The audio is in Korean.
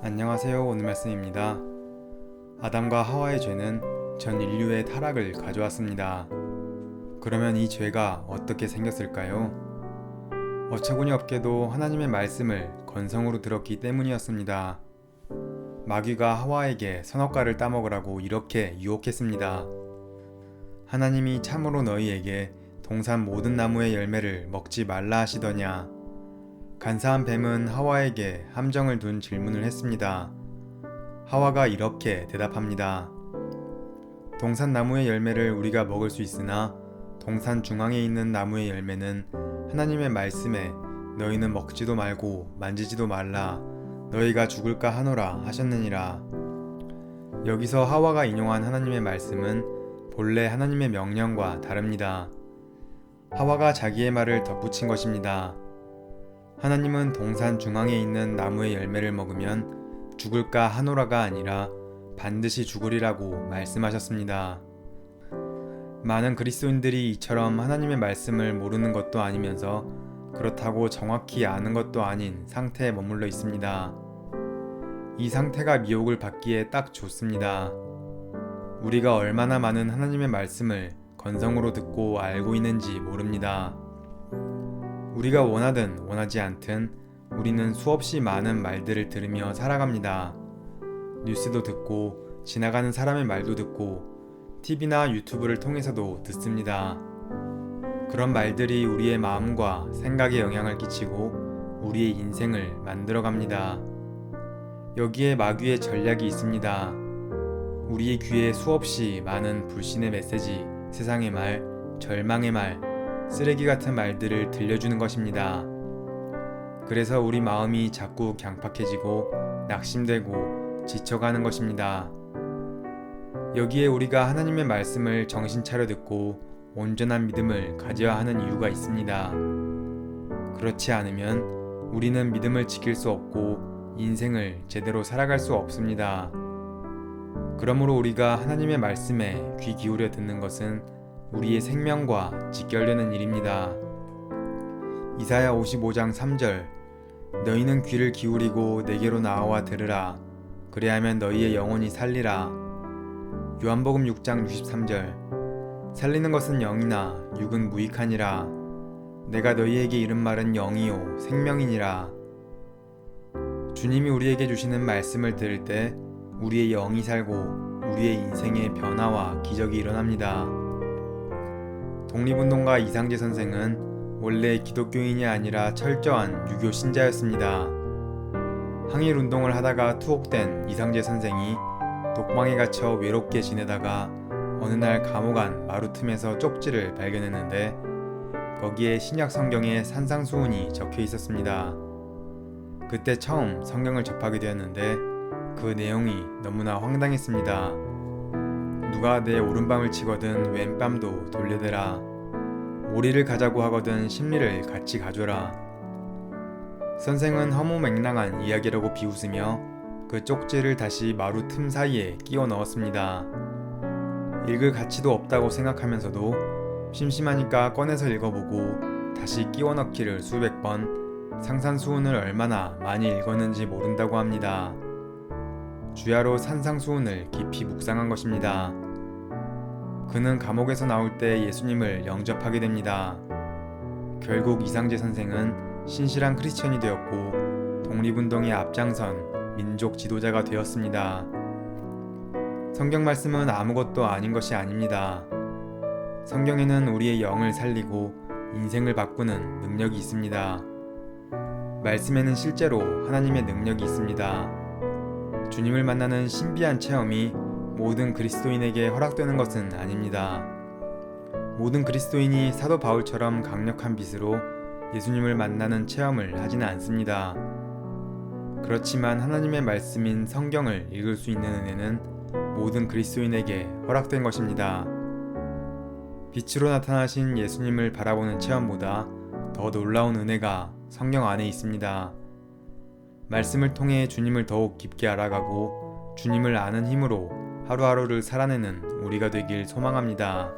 안녕하세요. 오늘 말씀입니다. 아담과 하와의 죄는 전 인류의 타락을 가져왔습니다. 그러면 이 죄가 어떻게 생겼을까요? 어처구니 없게도 하나님의 말씀을 건성으로 들었기 때문이었습니다. 마귀가 하와에게 선악과를 따먹으라고 이렇게 유혹했습니다. 하나님이 참으로 너희에게 동산 모든 나무의 열매를 먹지 말라 하시더냐? 간사한 뱀은 하와에게 함정을 둔 질문을 했습니다. 하와가 이렇게 대답합니다. 동산 나무의 열매를 우리가 먹을 수 있으나 동산 중앙에 있는 나무의 열매는 하나님의 말씀에 너희는 먹지도 말고 만지지도 말라 너희가 죽을까 하노라 하셨느니라. 여기서 하와가 인용한 하나님의 말씀은 본래 하나님의 명령과 다릅니다. 하와가 자기의 말을 덧붙인 것입니다. 하나님은 동산 중앙에 있는 나무의 열매를 먹으면 죽을까 하노라가 아니라 반드시 죽으리라고 말씀하셨습니다. 많은 그리스도인들이 이처럼 하나님의 말씀을 모르는 것도 아니면서 그렇다고 정확히 아는 것도 아닌 상태에 머물러 있습니다. 이 상태가 미혹을 받기에 딱 좋습니다. 우리가 얼마나 많은 하나님의 말씀을 건성으로 듣고 알고 있는지 모릅니다. 우리가 원하든 원하지 않든 우리는 수없이 많은 말들을 들으며 살아갑니다. 뉴스도 듣고 지나가는 사람의 말도 듣고 TV나 유튜브를 통해서도 듣습니다. 그런 말들이 우리의 마음과 생각에 영향을 끼치고 우리의 인생을 만들어갑니다. 여기에 마귀의 전략이 있습니다. 우리의 귀에 수없이 많은 불신의 메시지, 세상의 말, 절망의 말, 쓰레기 같은 말들을 들려주는 것입니다. 그래서 우리 마음이 자꾸 강팍해지고 낙심되고 지쳐가는 것입니다. 여기에 우리가 하나님의 말씀을 정신 차려 듣고 온전한 믿음을 가져야 하는 이유가 있습니다. 그렇지 않으면 우리는 믿음을 지킬 수 없고 인생을 제대로 살아갈 수 없습니다. 그러므로 우리가 하나님의 말씀에 귀 기울여 듣는 것은 우리의 생명과 직결되는 일입니다. 이사야 55장 3절 너희는 귀를 기울이고 내게로 나와 들으라. 그리하면 너희의 영혼이 살리라. 요한복음 6장 63절 살리는 것은 영이나 육은 무익하니라. 내가 너희에게 이른 말은 영이요 생명이니라. 주님이 우리에게 주시는 말씀을 들을 때 우리의 영이 살고 우리의 인생의 변화와 기적이 일어납니다. 독립운동가 이상재 선생은 원래 기독교인이 아니라 철저한 유교 신자였습니다. 항일운동을 하다가 투옥된 이상재 선생이 독방에 갇혀 외롭게 지내다가 어느 날 감옥 안 마루 틈에서 쪽지를 발견했는데 거기에 신약 성경에 산상수훈이 적혀 있었습니다. 그때 처음 성경을 접하게 되었는데 그 내용이 너무나 황당했습니다. 누가 내 오른밤을 치거든 왼밤도 돌려대라. 오리를 가자고 하거든 심리를 같이 가줘라. 선생은 허무맹랑한 이야기라고 비웃으며 그 쪽지를 다시 마루 틈 사이에 끼워 넣었습니다. 읽을 가치도 없다고 생각하면서도 심심하니까 꺼내서 읽어보고 다시 끼워 넣기를 수백 번 상산수훈을 얼마나 많이 읽었는지 모른다고 합니다. 주야로 산상수훈을 깊이 묵상한 것입니다. 그는 감옥에서 나올 때 예수님을 영접하게 됩니다. 결국 이상재 선생은 신실한 크리스천이 되었고 독립운동에 앞장선 민족 지도자가 되었습니다. 성경 말씀은 아무것도 아닌 것이 아닙니다. 성경에는 우리의 영을 살리고 인생을 바꾸는 능력이 있습니다. 말씀에는 실제로 하나님의 능력이 있습니다. 주님을 만나는 신비한 체험이 모든 그리스도인에게 허락되는 것은 아닙니다. 모든 그리스도인이 사도 바울처럼 강력한 빛으로 예수님을 만나는 체험을 하지는 않습니다. 그렇지만 하나님의 말씀인 성경을 읽을 수 있는 은혜는 모든 그리스도인에게 허락된 것입니다. 빛으로 나타나신 예수님을 바라보는 체험보다 더 놀라운 은혜가 성경 안에 있습니다. 말씀을 통해 주님을 더욱 깊게 알아가고 주님을 아는 힘으로 하루하루를 살아내는 우리가 되길 소망합니다.